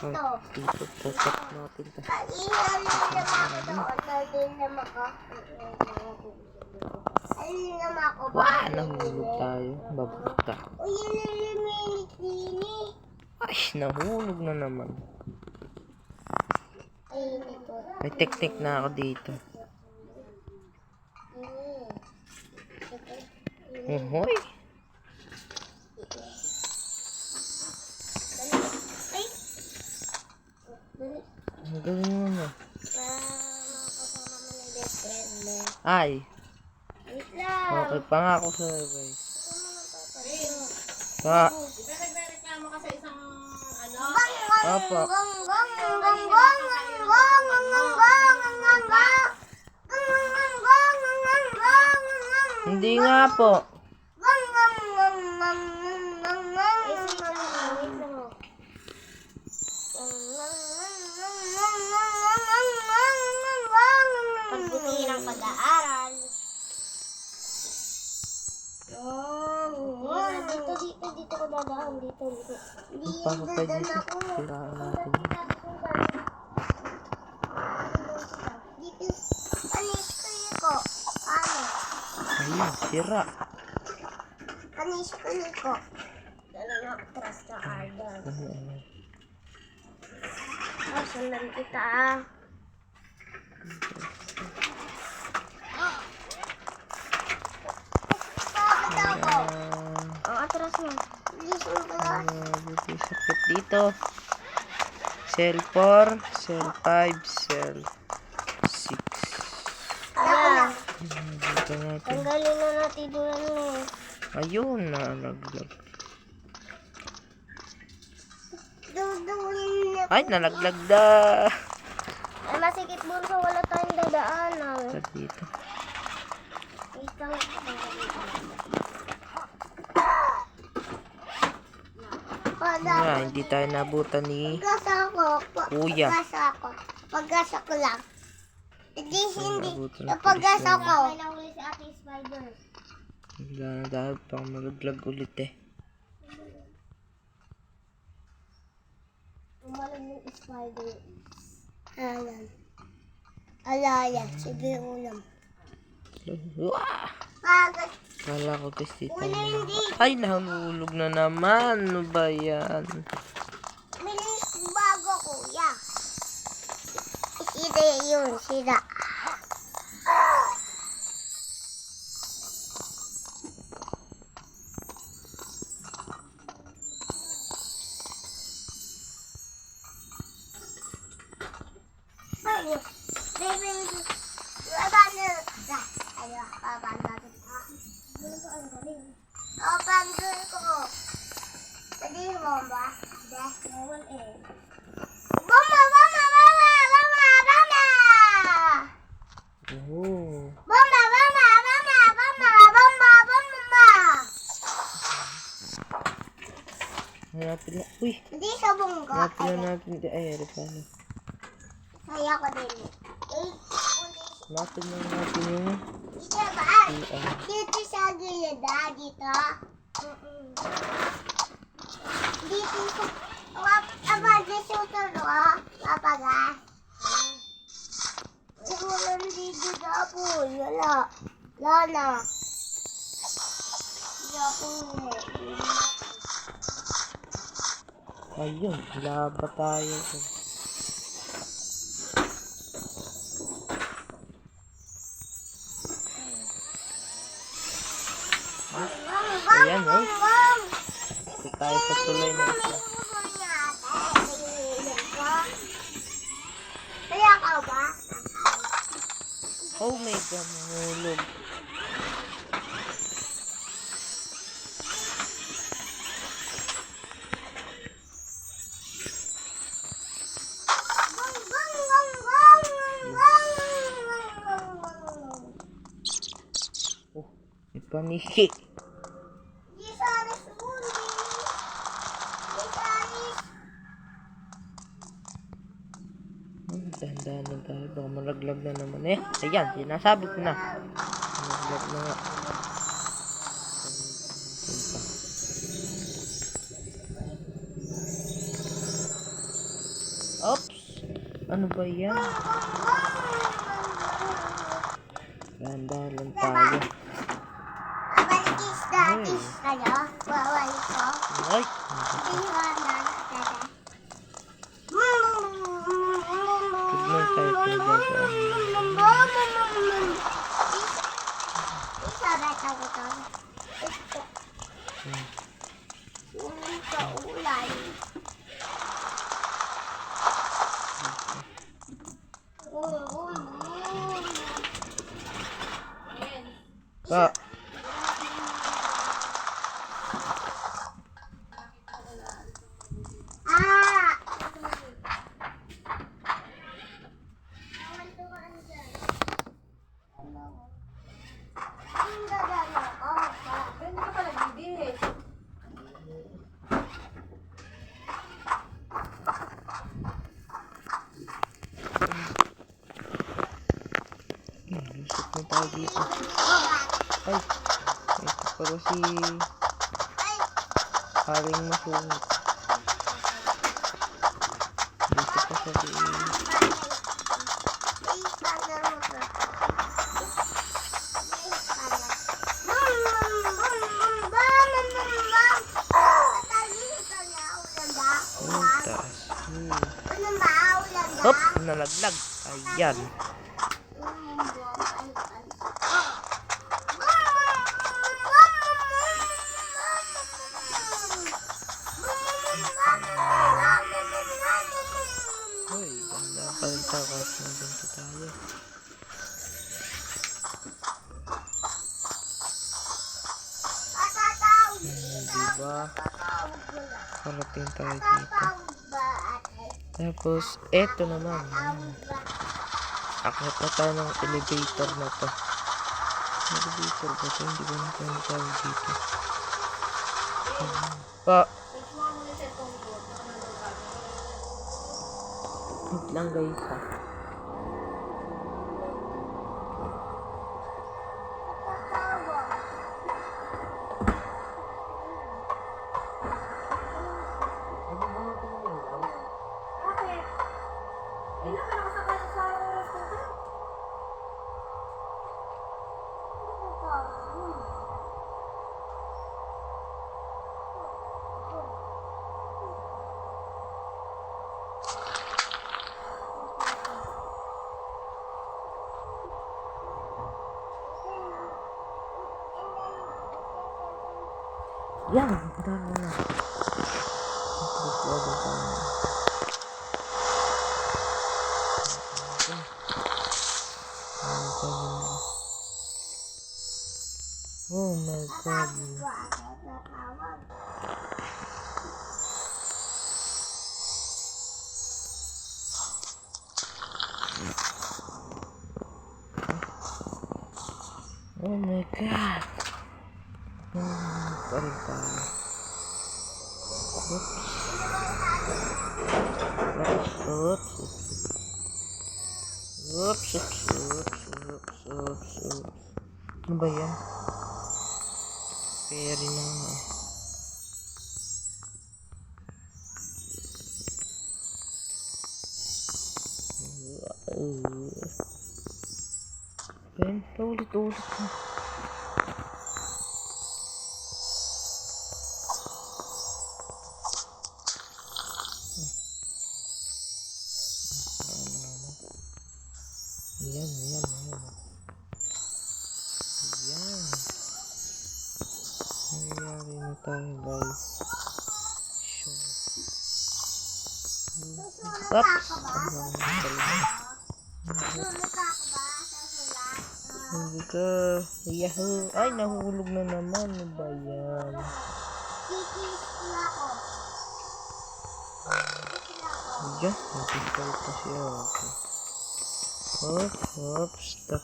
ito. Dito, check natin ito. Iyan naman ako doon. Din naman ako. Alin naman ako. Wow, nahulog tayo. Babuta. O yun na lumilitini. Ay, nahulog na naman. Ayun ito. May technique na ako dito. Uhoy. Ay! Ang galing mo na. Makakasama mo ng depende. Ay, Wait lang. okay pa nga ako sa guys. Diba nagre-reklamo ka sa isang ano? Opo. Hindi nga po. Pagbutihin ang pag-aaral. Dito ko dadaan. Dito. Paano pa dito? Siraan natin. Dito. Panis ko. Ano? Ayun, sira. Panis ko. Dala na atras na agad. Sundan kita atras mo. Sakit dito. Cell 4, cell 5, cell 6. Ayan. Dito natin. Tanggalin na natin doon Ayun, nalaglag. Duduin na. Ay, nalaglag na. Ay, masikip bunso. Wala tayong dadaanan. Dito. Wait lang. Wala, hindi tayo nabutan ni Kuya. Pag-asa ko lang. Hindi. Nabutan ng Pag-asa pulis ko. na. May nahuli si Ate Spider. Wala na dahil pang malaglag ulit eh. Umalag yung spider. Ayan. Alaya. Sige ulam. Wah! Agad. Kala ko guys dito na. Ay, nahulog na naman. Ano ba yan? Milis bago kuya. Sira yun. Sira. Bandul ko. Tadi mo ba? Bawal eh. Bama! Oh. Bama! Hanapin na. Uy! Hindi sa bungga. Hanapin na natin. Ay, ano pala. Saya ko din. Hanapin na natin yung Dito ba? CR. Dito sa gilid dito. Dito sa... dito sa papagas. Wala dito na po. Wala na. Ayun, laba tayo. Ayan, oh. Ito tayo sa tuloy na ito. Kaya ka ba? Oh my God, nahulog. Oh, may paniki. Dahan-dahan lang tayo. Baka malaglag na naman eh. Ayan, sinasabi ko na. Malaglag na nga. Oops! Ano ba yan? Ganda lang tayo. Malikis na kiss kayo. Bawal ko. Ay! Iwanan ka na. Tignan tayo kung gagawin. Isabat ako to. Sa ulan. Pa! Ah! Hindi ka pala bibihis. Lusot na tayo dito. Ay! Ito pala si... Haring masungit. Dito pa sa taas. Hop! Nalaglag. Ayan. Uy, ganda pa rin tayo kasi nandito tayo. Diba? Parating tayo dito. Tapos, eto naman. Akit na tayo ng elevator na to. Elevator ba ito? Hindi ko na tayo dito. Pa! Wait lang guys ha. Yan! Dami na. Oh my god. Oh my god. Parang tayo. Oops. Ano ba yan? Peri na nga. Ben, ulit-ulit na. Ayan. Nangyayari na tayo guys. Oops! Hindi ka. Yahoo! Ay, nahulog na naman. Ano ba yan? Diyan, nagpipal pa siya. Okay. Hop, stop.